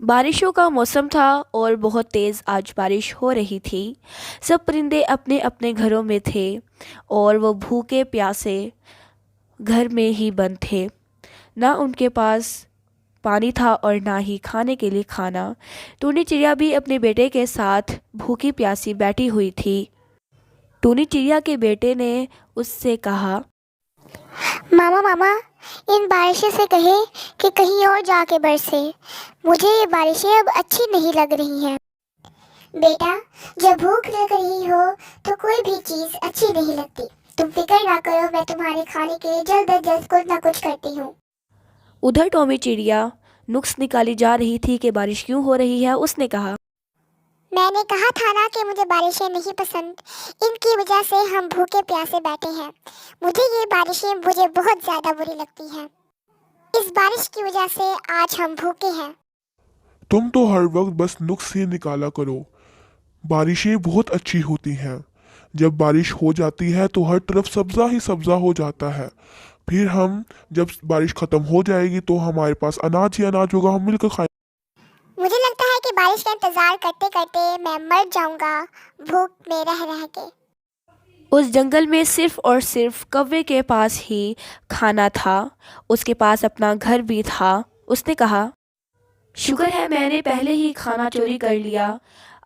बारिशों का मौसम था और बहुत तेज़ आज बारिश हो रही थी। सब परिंदे अपने अपने घरों में थे और वो भूखे प्यासे घर में ही बंद थे। ना उनके पास पानी था और ना ही खाने के लिए खाना। टूनी चिड़िया भी अपने बेटे के साथ भूखी प्यासी बैठी हुई थी। टूनी चिड़िया के बेटे ने उससे कहा, मामा मामा, इन बारिशों से कहे कि कहीं और जाके बरसे। मुझे ये बारिशें अब अच्छी नहीं लग रही हैं। बेटा, जब भूख लग रही हो तो कोई भी चीज अच्छी नहीं लगती। तुम फिक्र ना करो, मैं तुम्हारे खाने के लिए जल्द अज जल्द कुछ ना कुछ करती हूँ। उधर टॉमी चिड़िया नुक्स निकाली जा रही थी कि बारिश क्यों हो रही है। उसने कहा, मैंने कहा था ना कि मुझे बारिशें नहीं पसंद। इनकी वजह से हम भूखे प्यासे बैठे हैं। मुझे ये बारिशें मुझे बहुत ज्यादा बुरी लगती हैं। इस बारिश की वजह से आज हम भूखे हैं। तुम तो हर वक्त बस नुक्स ही निकाला करो। बारिशें बहुत अच्छी होती हैं। जब बारिश हो जाती है तो हर तरफ सब्जा ही सब्जा हो जाता है। फिर हम जब बारिश खत्म हो जाएगी तो हमारे पास अनाज ही अनाज होगा, हम मिलकर खाएंगे। मुझे लगता है कि बारिश का इंतजार करते करते मैं मर जाऊंगा, भूख में रह रह के। उस जंगल में सिर्फ और सिर्फ कौवे के पास ही खाना था। उसके पास अपना घर भी था। उसने कहा, शुक्र है मैंने पहले ही खाना चोरी कर लिया।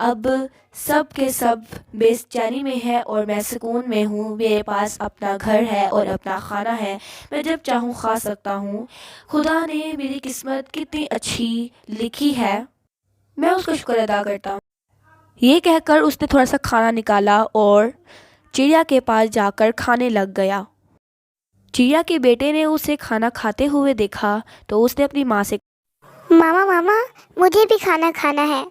अब सब के सब बेचैनी में है और मैं सुकून में हूँ। मेरे पास अपना घर है और अपना खाना है। मैं जब चाहूँ खा सकता हूँ। खुदा ने मेरी किस्मत कितनी अच्छी लिखी है, मैं उसका शुक्र अदा करता हूँ। ये कहकर उसने थोड़ा सा खाना निकाला और चिड़िया के पास जाकर खाने लग गया। चिड़िया के बेटे ने उसे खाना खाते हुए देखा तो उसने अपनी माँ से, मामा मामा, मुझे भी खाना खाना है।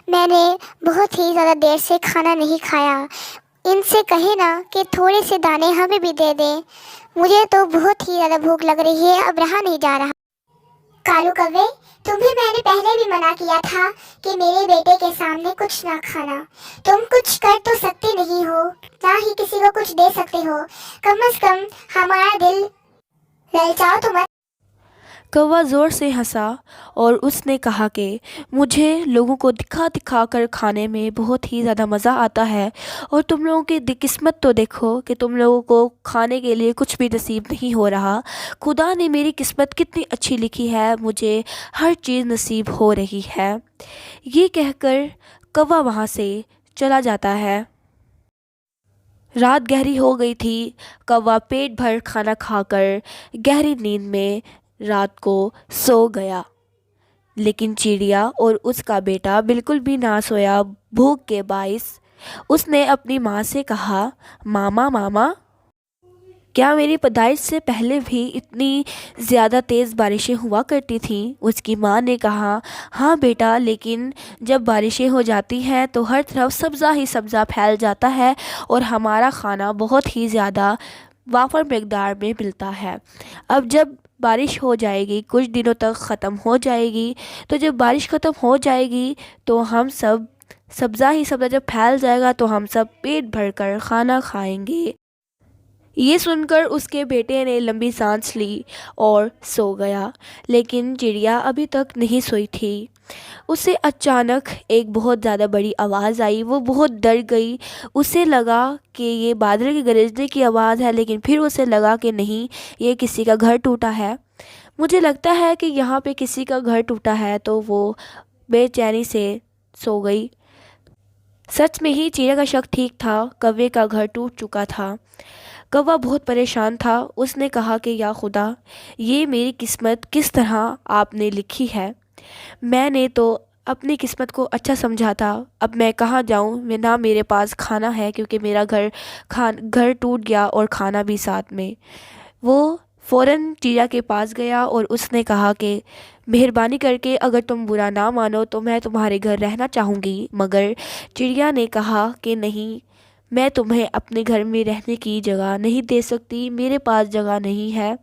मैंने बहुत ही ज़्यादा देर से खाना नहीं खाया। इनसे कहे ना कि थोड़े से दाने हमें भी दे दें। मुझे तो बहुत ही ज़्यादा भूख लग रही है, अब रहा नहीं जा रहा। कालू कव्वे, तुम्हें मैंने पहले भी मना किया था कि मेरे बेटे के सामने कुछ ना खाना। तुम कुछ कर तो सकते नहीं हो, ना ही किसी को कुछ दे सकते हो। कम से कम हमारा दिल ललचाओ तो मत। कौवा ज़ोर से हंसा और उसने कहा कि मुझे लोगों को दिखा दिखा कर खाने में बहुत ही ज़्यादा मज़ा आता है और तुम लोगों की किस्मत तो देखो कि तुम लोगों को खाने के लिए कुछ भी नसीब नहीं हो रहा। खुदा ने मेरी किस्मत कितनी अच्छी लिखी है, मुझे हर चीज़ नसीब हो रही है। ये कहकर कौवा वहाँ से चला जाता है। रात गहरी हो गई थी। कौवा पेट भर खाना खाकर गहरी नींद में रात को सो गया। लेकिन चिड़िया और उसका बेटा बिल्कुल भी ना सोया। भूख के बाइस उसने अपनी माँ से कहा, मामा मामा, क्या मेरी पैदाइश से पहले भी इतनी ज़्यादा तेज़ बारिशें हुआ करती थीं? उसकी माँ ने कहा, हाँ बेटा, लेकिन जब बारिशें हो जाती हैं तो हर तरफ सब्ज़ा ही सब्ज़ा फैल जाता है और हमारा खाना बहुत ही ज़्यादा वाफर मकदार में मिलता है। अब जब बारिश हो जाएगी, कुछ दिनों तक ख़त्म हो जाएगी, तो जब बारिश ख़त्म हो जाएगी तो हम सब सब्ज़ा ही सब्ज़ा जब फैल जाएगा तो हम सब पेट भर कर खाना खाएंगे। ये सुनकर उसके बेटे ने लंबी सांस ली और सो गया। लेकिन चिड़िया अभी तक नहीं सोई थी। उसे अचानक एक बहुत ज़्यादा बड़ी आवाज़ आई। वो बहुत डर गई। उसे लगा कि ये बादल के गरजने की आवाज़ है, लेकिन फिर उसे लगा कि नहीं, ये किसी का घर टूटा है। मुझे लगता है कि यहाँ पे किसी का घर टूटा है। तो वो बेचैनी से सो गई। सच में ही चिड़िया का शक ठीक था, कौवे का घर टूट चुका था। कौवा बहुत परेशान था। उसने कहा कि या खुदा, ये मेरी किस्मत किस तरह आपने लिखी है। मैंने तो अपनी किस्मत को अच्छा समझा था। अब मैं कहाँ जाऊँ, मैं ना मेरे पास खाना है क्योंकि मेरा घर टूट गया और खाना भी साथ में। वो फ़ौरन चिड़िया के पास गया और उसने कहा कि मेहरबानी करके अगर तुम बुरा ना मानो तो मैं तुम्हारे घर रहना चाहूँगी। मगर चिड़िया ने कहा कि नहीं, मैं तुम्हें अपने घर में रहने की जगह नहीं दे सकती, मेरे पास जगह नहीं है।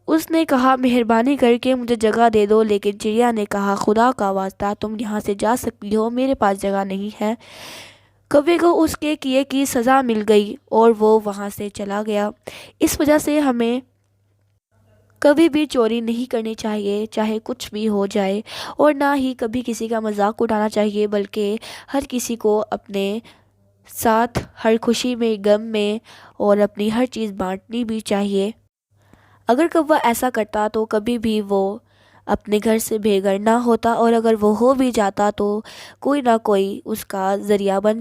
उसने कहा, मेहरबानी करके मुझे जगह दे दो। लेकिन चिड़िया ने कहा, खुदा का वास्ता, तुम यहाँ से जा सकती हो, मेरे पास जगह नहीं है। कौवे को उसके किए की सज़ा मिल गई और वो वहाँ से चला गया। इस वजह से हमें کبھی بھی چوری نہیں کرنی چاہیے چاہے کچھ بھی ہو جائے، اور نہ ہی کبھی کسی کا مذاق اڑانا چاہیے، بلکہ ہر کسی کو اپنے ساتھ ہر خوشی میں، غم میں اور اپنی ہر چیز بانٹنی بھی چاہیے۔ اگر کوا ایسا کرتا تو کبھی بھی وہ اپنے گھر سے بے گھر نہ ہوتا، اور اگر وہ ہو بھی جاتا تو کوئی نہ کوئی اس کا ذریعہ بن